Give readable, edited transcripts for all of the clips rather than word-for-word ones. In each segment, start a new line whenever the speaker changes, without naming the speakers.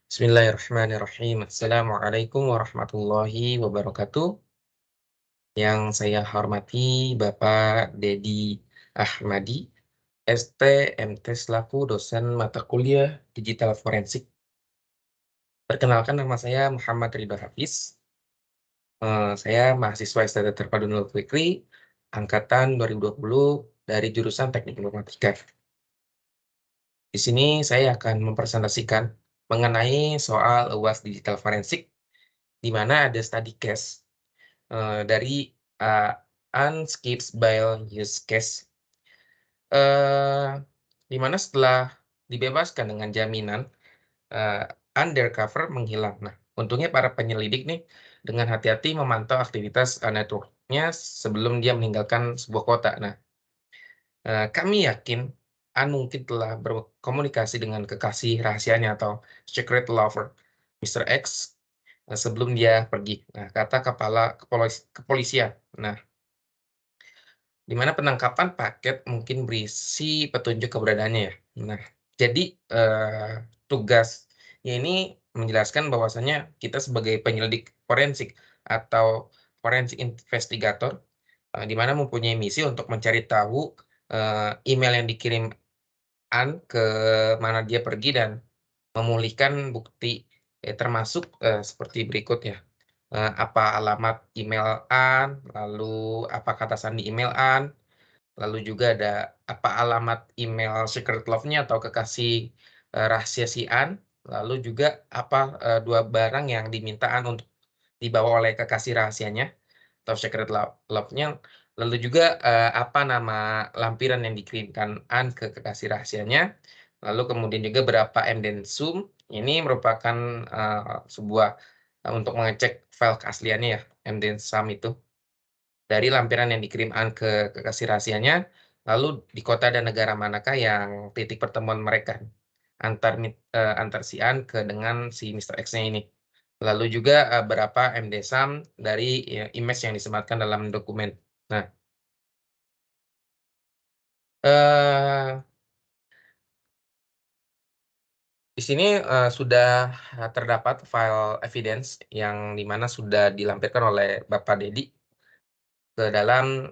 Bismillahirrahmanirrahim. Assalamualaikum warahmatullahi wabarakatuh. Yang saya hormati Bapak Dedi Ahmadi, ST, MT selaku dosen mata kuliah digital forensik. Perkenalkan, nama saya Muhammad Ridho Hafiz. Saya mahasiswa STT Terpadu Nurul Fikri, angkatan 2020 dari jurusan Teknik Informatika. Di sini saya akan mempresentasikan mengenai soal UAS digital forensik, di mana ada study case dari unskippable use case, di mana setelah dibebaskan dengan jaminan, uh, undercover menghilang. Nah, untungnya para penyelidik nih dengan hati-hati memantau aktivitas networknya sebelum dia meninggalkan sebuah kota. Nah, kami yakin mungkin telah berkomunikasi dengan kekasih rahasianya atau secret lover Mr. X sebelum dia pergi. Nah, kata kepala kepolisian. Nah, di mana penangkapan paket mungkin berisi petunjuk keberadaannya ya. Nah, jadi tugasnya ini menjelaskan bahwasannya kita sebagai penyelidik forensik atau forensik investigator, di mana mempunyai misi untuk mencari tahu email yang dikirim ke mana dia pergi dan memulihkan bukti, termasuk seperti berikut ya. Apa alamat email An, lalu apa kata sandi email An, lalu juga ada apa alamat email secret love-nya atau kekasih rahasia si An, lalu juga apa dua barang yang dimintaan untuk dibawa oleh kekasih rahasianya atau secret love-nya, lalu juga apa nama lampiran yang dikirimkan An ke kekasih rahasianya, lalu kemudian juga berapa mdensum. Ini merupakan sebuah untuk mengecek file keasliannya ya, mdensum itu dari lampiran yang dikirim An ke kekasih rahasianya, lalu di kota dan negara manakah yang titik pertemuan mereka antar si An dengan si Mr. X-nya ini. Lalu juga berapa MD-SAM dari image yang disematkan dalam dokumen. Nah, di sini sudah terdapat file evidence yang dimana sudah dilampirkan oleh Bapak Dedi ke dalam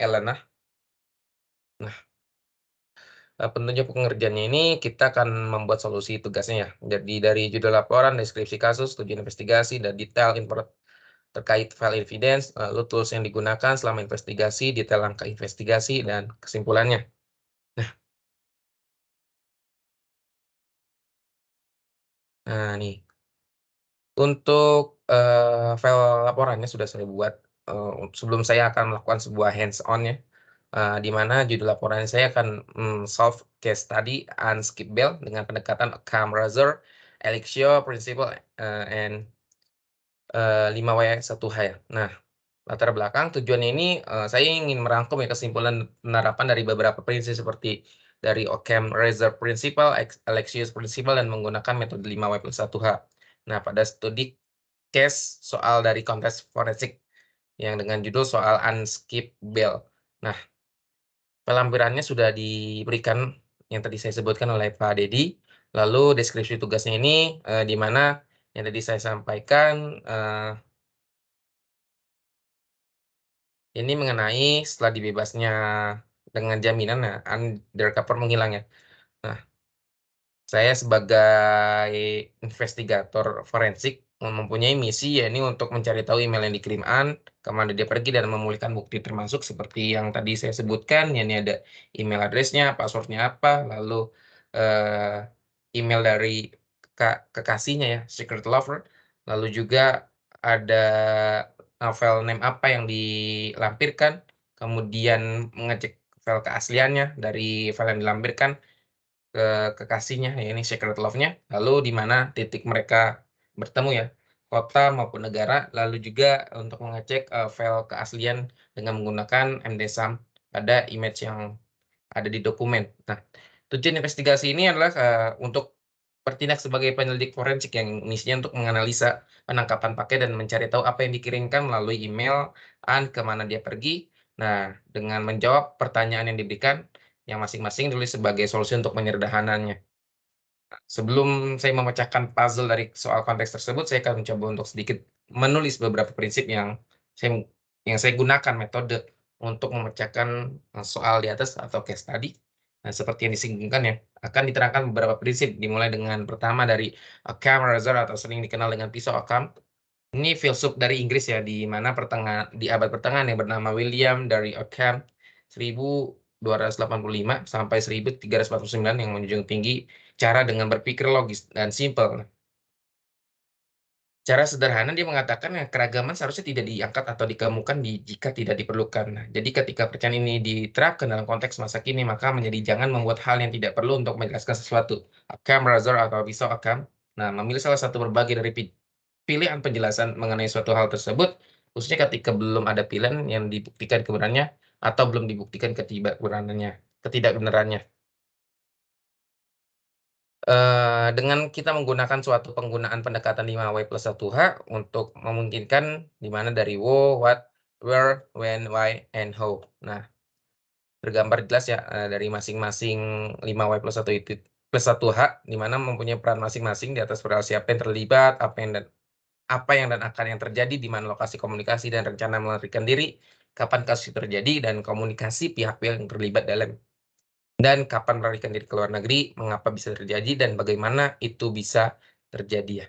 Elena. Nah, petunjuk pengerjaannya ini kita akan membuat solusi tugasnya ya. Jadi dari judul laporan, deskripsi kasus, tujuan investigasi, dan detail info terkait file evidence, lalu tools yang digunakan selama investigasi, detail langkah investigasi, dan kesimpulannya. Nah, nih. Untuk file laporannya sudah saya buat. Sebelum saya akan melakukan sebuah hands-on ya. Di mana judul laporan saya akan solve case study unskippable dengan pendekatan Occam Razor, Elixir Principle, and 5W1H ya. Nah, latar belakang tujuannya ini saya ingin merangkum ya kesimpulan penerapan dari beberapa prinsip seperti dari Occam Razor Principle, Alexius Principle, dan menggunakan metode 5W+1H. Nah, pada studi case soal dari kontes forensik yang dengan judul soal unskippable. Nah, pelampirannya sudah diberikan yang tadi saya sebutkan oleh Pak Dedi. Lalu deskripsi tugasnya ini di mana yang tadi saya sampaikan ini mengenai setelah dibebasnya dengan jaminan undercover menghilang ya. Nah, saya sebagai investigator forensik mempunyai misi ya ini untuk mencari tahu email yang dikirim An, kemana dia pergi, dan memulihkan bukti termasuk seperti yang tadi saya sebutkan. Ya, ini ada email addressnya, passwordnya apa, lalu eh, email dari kekasihnya ya, secret lover, lalu juga ada file name apa yang dilampirkan, kemudian mengecek file keasliannya dari file yang dilampirkan ke kekasihnya, ya ini secret love-nya, lalu di mana titik mereka bertemu ya, kota maupun negara, lalu juga untuk mengecek file keaslian dengan menggunakan MD-SAM pada image yang ada di dokumen. Nah, tujuan investigasi ini adalah untuk bertindak sebagai penyelidik forensik yang misinya untuk menganalisa penangkapan pakai dan mencari tahu apa yang dikirimkan melalui email kemana dia pergi. Nah, dengan menjawab pertanyaan yang diberikan, yang masing-masing ditulis sebagai solusi untuk penyederhanannya. Sebelum saya memecahkan puzzle dari soal konteks tersebut, saya akan mencoba untuk sedikit menulis beberapa prinsip yang saya gunakan metode untuk memecahkan soal di atas atau case study. Nah, seperti yang disinggungan ya, akan diterangkan beberapa prinsip dimulai dengan pertama dari Occam razor atau sering dikenal dengan pisau Occam. Ini filsuf dari Inggris ya, di mana di abad pertengahan yang bernama William dari Occam 1285 sampai 1349 yang menjunjung tinggi cara dengan berpikir logis dan simpel. Cara sederhana dia mengatakan ya keragaman seharusnya tidak diangkat atau dikemukakan jika tidak diperlukan. Nah, jadi ketika percayaan ini diterapkan dalam konteks masa kini, maka menjadi jangan membuat hal yang tidak perlu untuk menjelaskan sesuatu. Occam razor atau pisau Occam. Nah, memilih salah satu berbagai dari pilihan penjelasan mengenai suatu hal tersebut, khususnya ketika belum ada pilihan yang dibuktikan kebenarannya atau belum dibuktikan ketidakbenarannya. Dengan kita menggunakan suatu penggunaan pendekatan 5W plus 1H untuk memungkinkan di mana dari what, where, when, why, and how. Nah, bergambar jelas ya dari masing-masing 5W plus 1 itu plus 1H di mana mempunyai peran masing-masing di atas perihal siapa yang terlibat, apa yang dan akan yang terjadi, di mana lokasi komunikasi dan rencana melarikan diri, kapan kasus terjadi, dan komunikasi pihak-pihak yang terlibat dalam dan kapan melarikan diri ke luar negeri, mengapa bisa terjadi, dan bagaimana itu bisa terjadi ya.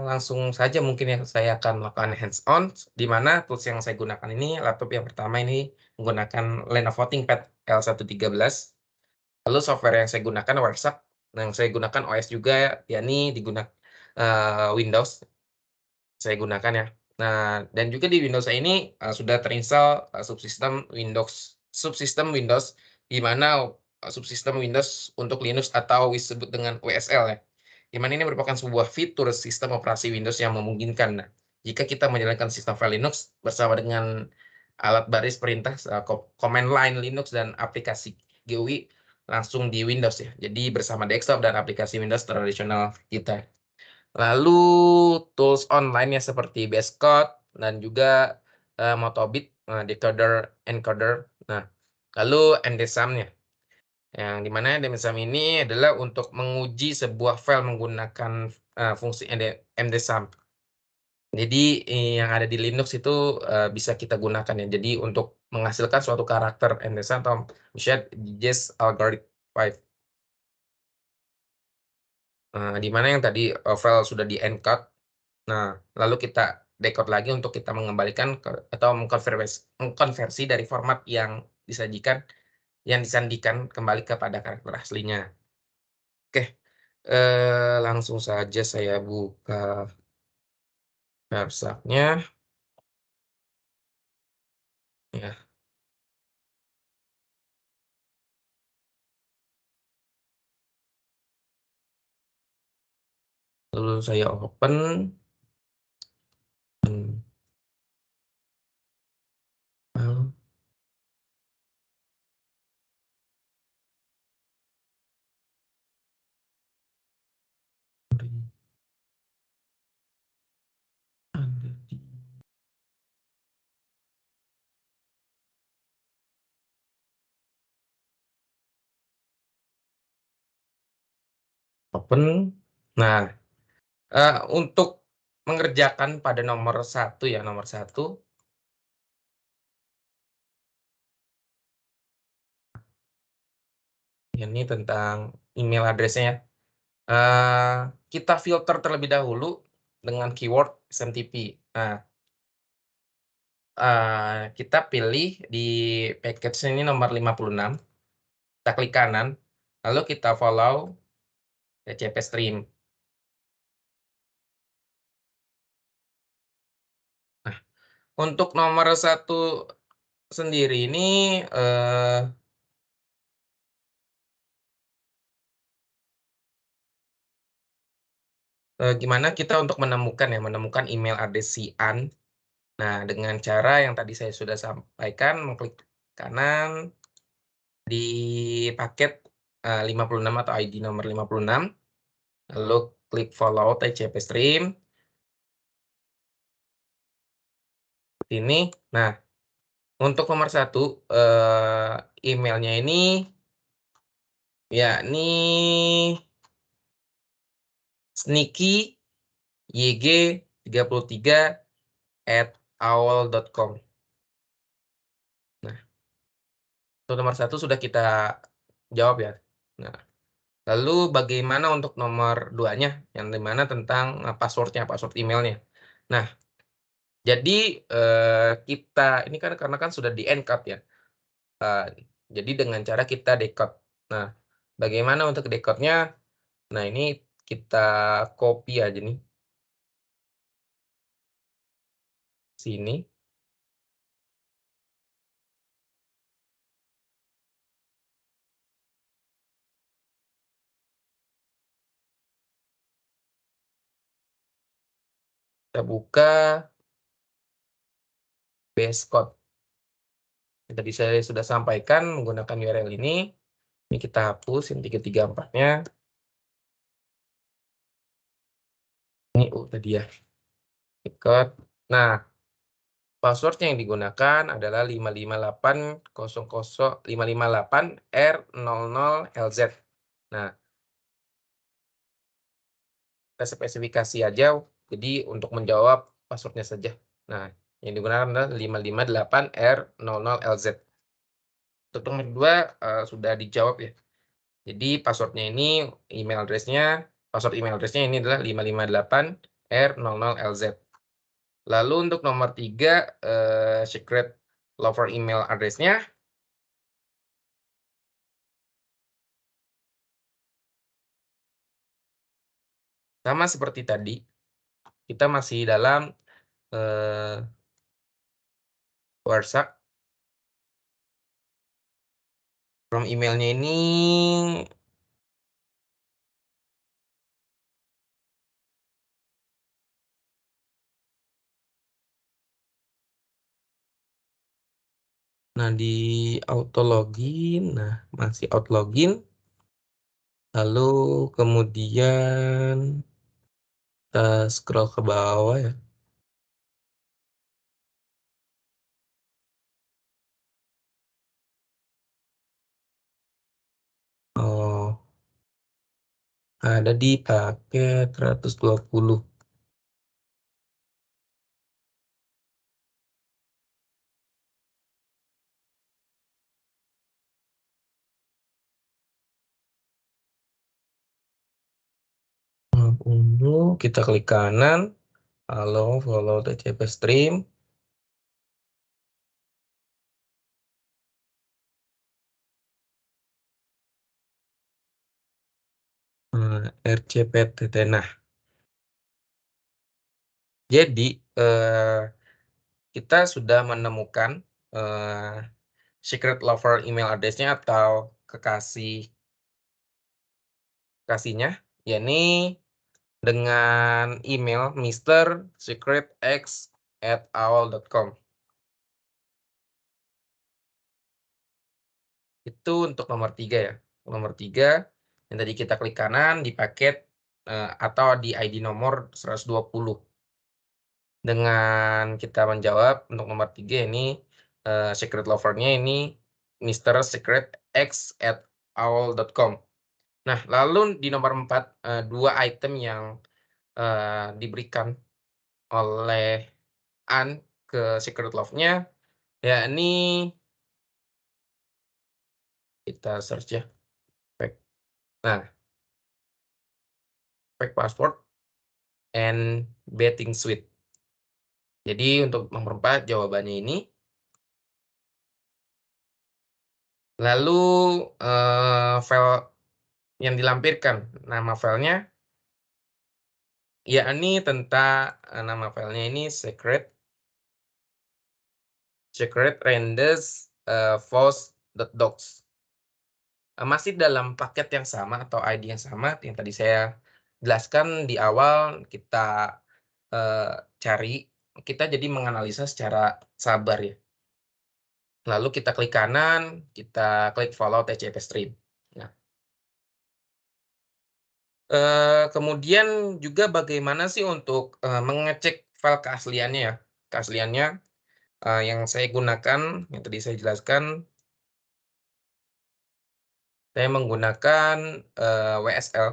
Langsung saja mungkin ya saya akan melakukan hands on, di mana tools yang saya gunakan ini, laptop yang pertama ini menggunakan Lenovo ThinkPad L113, lalu software yang saya gunakan WhatsApp, yang saya gunakan OS juga yakni digunakan Windows saya gunakan ya. Nah, dan juga di Windows saya ini sudah terinstall subsistem Windows di mana subsistem Windows untuk Linux atau disebut dengan WSL ya. Di mana ini merupakan sebuah fitur sistem operasi Windows yang memungkinkan. Nah, jika kita menjalankan sistem file Linux bersama dengan alat baris perintah command line Linux dan aplikasi GUI langsung di Windows ya. Jadi bersama desktop dan aplikasi Windows tradisional kita. Lalu tools online ya seperti Basecamp dan juga Motobit, decoder, encoder. Nah, lalu MDSAM-nya. Yang dimana MDSAM ini adalah untuk menguji sebuah file menggunakan fungsi MDSAM. Jadi yang ada di Linux itu bisa kita gunakan ya. Jadi untuk menghasilkan suatu karakter MDSAM atau misalnya Jest algorithm 5. Di mana yang tadi file sudah di-encode. Nah, lalu kita decode lagi untuk kita mengembalikan atau mengkonversi dari format yang disandikan kembali kepada karakter aslinya. Oke, langsung saja saya buka website-nya. Ya, lalu saya open. Open. Nah, untuk mengerjakan pada nomor 1 ya, nomor 1. Ini tentang email address-nya ya. Kita filter terlebih dahulu dengan keyword SMTP. Nah, kita pilih di package ini nomor 56. Kita klik kanan, lalu kita follow TCP stream. Nah, untuk nomor 1 sendiri ini gimana kita untuk menemukan email address si An. Nah, dengan cara yang tadi saya sudah sampaikan, mengklik kanan di paket 56 atau ID nomor 56, lalu klik follow TCP stream. Ini, nah Untuk nomor 1, emailnya ini yakni sneaky yg33@aol.com. Nah, untuk nomor 1 sudah kita jawab ya. Nah, lalu bagaimana untuk nomor 2-nya, yang di mana tentang, password emailnya. Nah, jadi, kita ini kan karena kan sudah di-encrypt ya, jadi dengan cara kita decode. Nah, bagaimana untuk decode-nya? Nah, ini kita copy aja nih, sini. Kita buka base code. Yang tadi saya sudah sampaikan menggunakan URL ini. Ini kita hapus yang 334-nya. Ini tadi ya. Decode. Nah, password yang digunakan adalah 558R00LZ. Nah, kita spesifikasi aja, jadi untuk menjawab password-nya saja. Nah, yang digunakan adalah 558R00LZ. Untuk nomor 2, sudah dijawab ya. Jadi password-nya ini password email address-nya ini adalah 558R00LZ. Lalu untuk nomor 3, secret lover email address-nya sama seperti tadi, kita masih dalam, WhatsApp. From email-nya ini nah, di auto login, nah masih out login. Lalu kemudian kita scroll ke bawah ya. Oh, ada di paket 120. Unduh, kita klik kanan. Halo, follow TCP stream. RCPTT. Nah, jadi kita sudah menemukan secret lover email address-nya atau kekasihnya, yakni dengan email mr.secretx@aol.com. Itu untuk nomor 3 ya. Nomor 3 yang tadi kita klik kanan di paket atau di ID nomor 120. Dengan kita menjawab untuk nomor 3 ini secret lover-nya ini mr.secretx@aol.com. Nah, lalu di nomor 4 2 item yang diberikan oleh An ke secret love-nya, yakni kita search ya, fake. Nah, fake password and betting suite. Jadi untuk nomor 4 jawabannya ini. Lalu file yang dilampirkan, nama filenya yakni tentang nama filenya ini secretrendersFoss.docs. Masih dalam paket yang sama atau ID yang sama yang tadi saya jelaskan di awal. Kita cari, kita jadi menganalisa secara sabar ya. Lalu kita klik kanan, kita klik follow TCP stream. Nah, kemudian juga bagaimana sih untuk mengecek file keasliannya ya. Keasliannya Yang saya gunakan, yang tadi saya jelaskan, saya menggunakan WSL,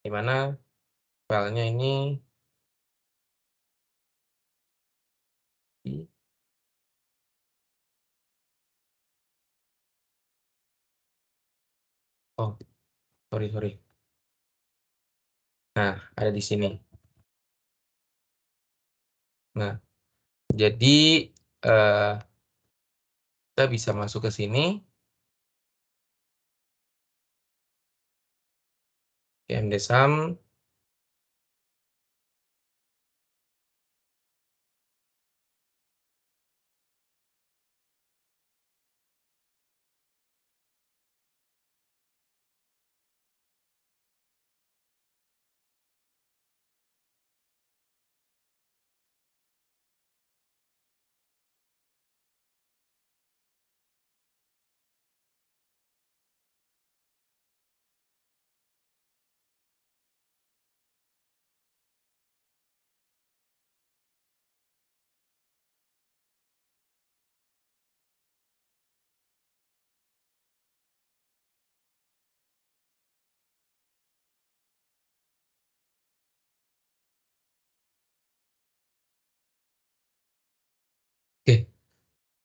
di mana filenya ini oh, sorry. Nah, ada di sini. Nah, jadi eh, kita bisa masuk ke sini, ke MDSAM. Oke,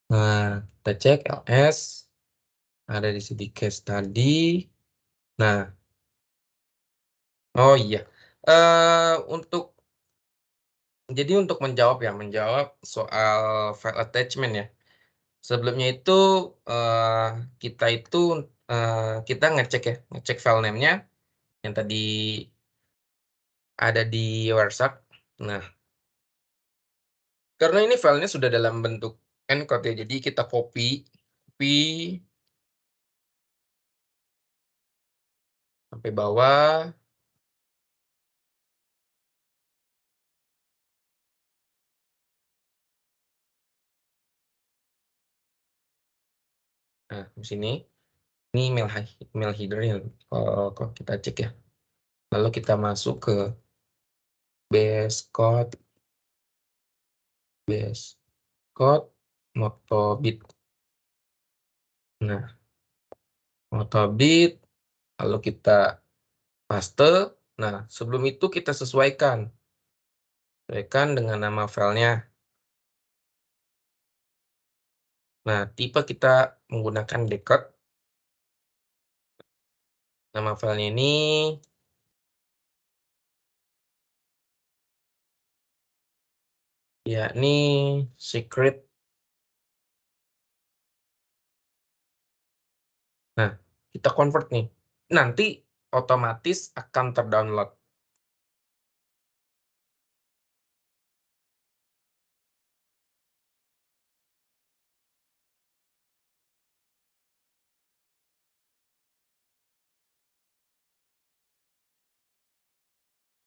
nah kita cek LS, ada di sini case tadi. Nah, oh iya, untuk menjawab soal file attachment ya. Sebelumnya itu eh, kita itu kita ngecek file name-nya yang tadi ada di WhatsApp. Nah, karena ini filenya sudah dalam bentuk encode ya, jadi kita copy sampai bawah. Nah, di sini ini email header yang kalau kita cek ya. Lalu kita masuk ke base code Motobit. Nah, Motobit, lalu kita paste. Nah, sebelum itu kita sesuaikan dengan nama filenya. Nah, tipe kita menggunakan decode. Nama filenya ini yakni secret. Nah, kita convert nih. Nanti otomatis akan terdownload.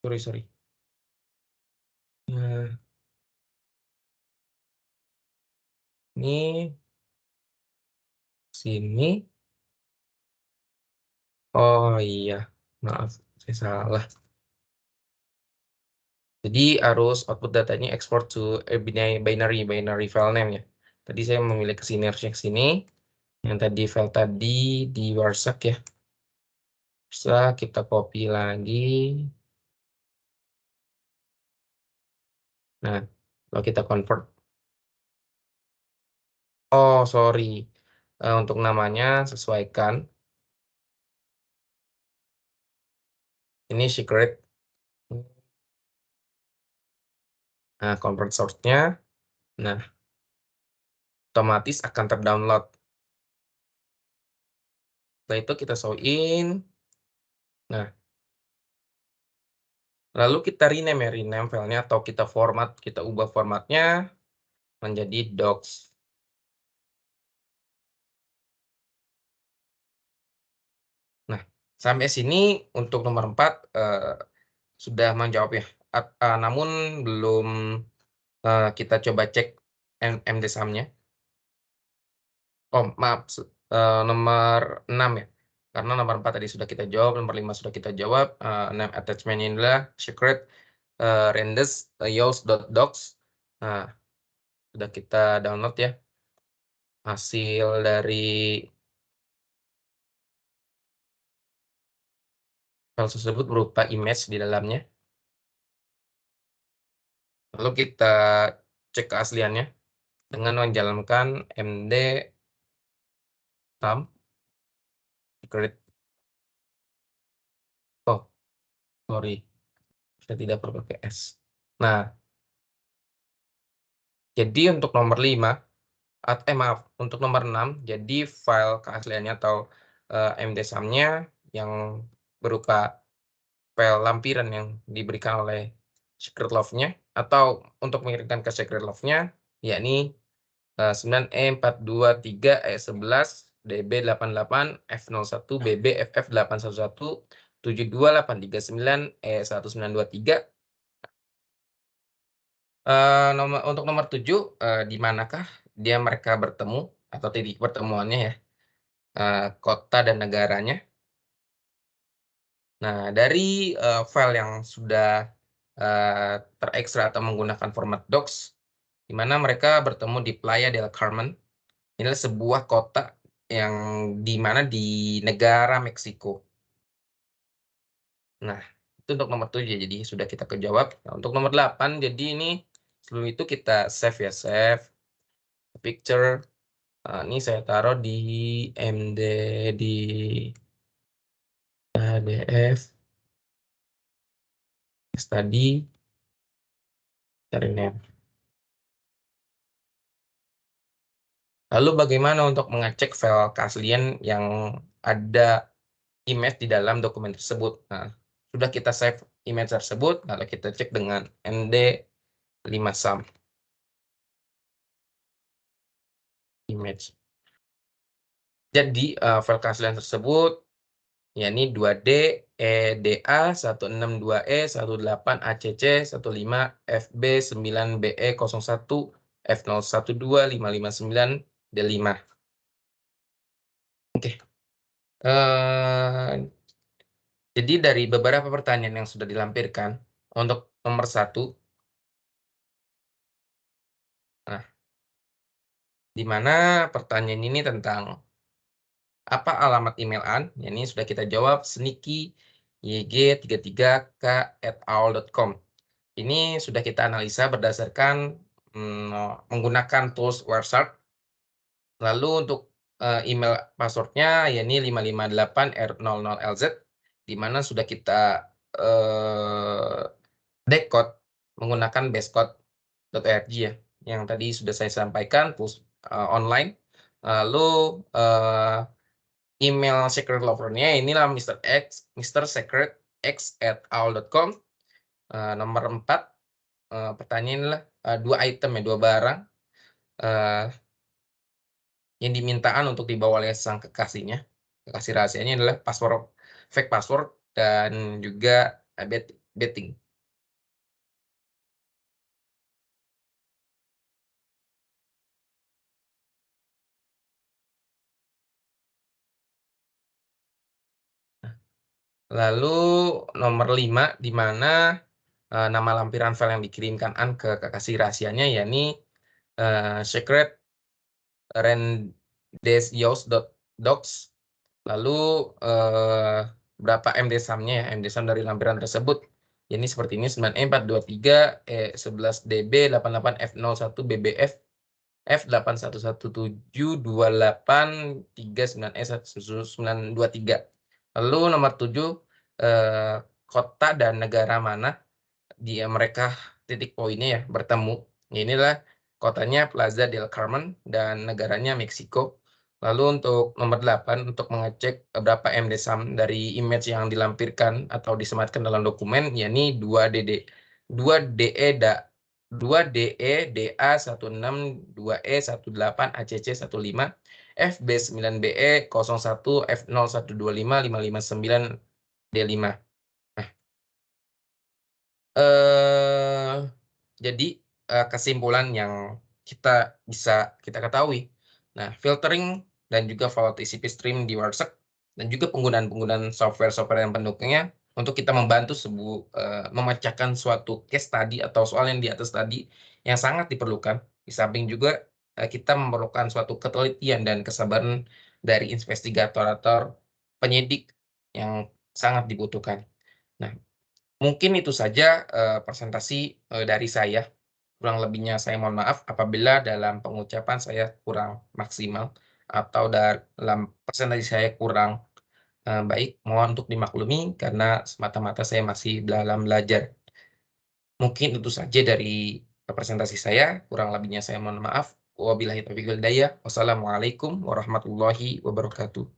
Sorry. Nah, ini sini. Oh iya, maaf, saya salah. Jadi harus output datanya export to binary file name ya. Tadi saya memilih ke sini, harusnya ke sini. Yang tadi file tadi di Warsak ya. Bisa kita copy lagi. Nah, kalau kita convert. Oh, sorry. Untuk namanya sesuaikan. Ini secret. Nah, convert source-nya. Nah, otomatis akan terdownload. Setelah itu kita show in. Nah, lalu kita rename filenya atau kita ubah formatnya menjadi docs. Nah, sampai sini untuk nomor 4 sudah menjawab ya. Namun belum kita coba cek MD-SAM-nya. Oh, maaf, nomor 6 ya. Karena nomor 4 tadi sudah kita jawab, nomor 5 sudah kita jawab. Name attachment ini adalah secret rendes yours.docs. Nah, Sudah kita download ya hasil dari file tersebut berupa image di dalamnya. Lalu kita cek keasliannya dengan menjalankan md thumb secret. Oh, sorry, saya tidak perlu pakai S. Nah, jadi untuk nomor 5, maaf, untuk nomor 6, jadi file keasliannya atau mdsum-nya yang berupa file lampiran yang diberikan oleh secret love-nya, atau untuk mengirimkan ke secret love-nya, yakni 9E423E11 DB88 F01 BB FF 811 72839E1923. Untuk nomor 7, di manakah mereka bertemu atau titik pertemuannya ya, kota dan negaranya. Nah, dari file yang sudah terekstra atau menggunakan format docs, di mana mereka bertemu di Playa del Carmen. Ini adalah sebuah kota yang di mana di negara Meksiko. Nah, itu untuk nomor 7, jadi sudah kita kejawab. Nah, untuk nomor 8, jadi ini sebelum itu kita save ya, save picture. Ini saya taruh di md di hdf tadi cari name. Lalu bagaimana untuk mengecek file keaslian yang ada image di dalam dokumen tersebut? Nah, sudah kita save image tersebut, lalu kita cek dengan md5sum image. Jadi file keaslian tersebut yakni 2D EDA 162E 18 ACC 15 FB 9 BE 01 F012 559 D5. Oke. Jadi dari beberapa pertanyaan yang sudah dilampirkan untuk nomor 1, nah, di mana pertanyaan ini tentang apa alamat email An? Ini sudah kita jawab, sneaky yg33k@aol.com. Ini sudah kita analisa berdasarkan menggunakan tools Wireshark. Lalu untuk email passwordnya yakni 558R00LZ, di mana sudah kita decode menggunakan basecode.org ya, yang tadi sudah saya sampaikan, tools online. Lalu email secret lover-nya inilah Mr. X, Mr. Secret X@aol.com. Nomor 4, pertanyaan adalah 2 item ya, 2 barang yang dimintaan untuk dibawa oleh sang kekasihnya. Kekasih rahasianya adalah password, fake password, dan juga betting. Lalu nomor 5, di mana nama lampiran file yang dikirimkan An ke kekasih rahasianya yakni secret rendesyos.docs. Lalu berapa mdsum-nya ya, mdsum dari lampiran tersebut. Ini seperti ini, 9E423E11DB88F01BBF F81172839E1923. Lalu nomor 7, kota dan negara mana mereka titik poinnya ya bertemu. Inilah kotanya Plaza del Carmen dan negaranya Meksiko. Lalu untuk nomor 8, untuk mengecek berapa mdsum dari image yang dilampirkan atau disematkan dalam dokumen, yakni 2DE DA 162E18 ACC 15 FB 9BE 01 F0125 559 D5. Jadi kesimpulan yang kita bisa kita ketahui. Nah, filtering dan juga file TCP stream di Wireshark dan juga penggunaan software yang pendukungnya untuk kita membantu memecahkan suatu case tadi atau soal yang di atas tadi yang sangat diperlukan. Di samping juga, kita memerlukan suatu ketelitian dan kesabaran dari investigator atau penyidik yang sangat dibutuhkan. Nah, mungkin itu saja, presentasi, dari saya. Kurang lebihnya saya mohon maaf apabila dalam pengucapan saya kurang maksimal atau dalam presentasi saya kurang, baik. Mohon untuk dimaklumi karena semata-mata saya masih dalam belajar. Mungkin itu saja dari presentasi saya, kurang lebihnya saya mohon maaf. Wabillahi taufiq wal hidayah. Wassalamualaikum warahmatullahi wabarakatuh.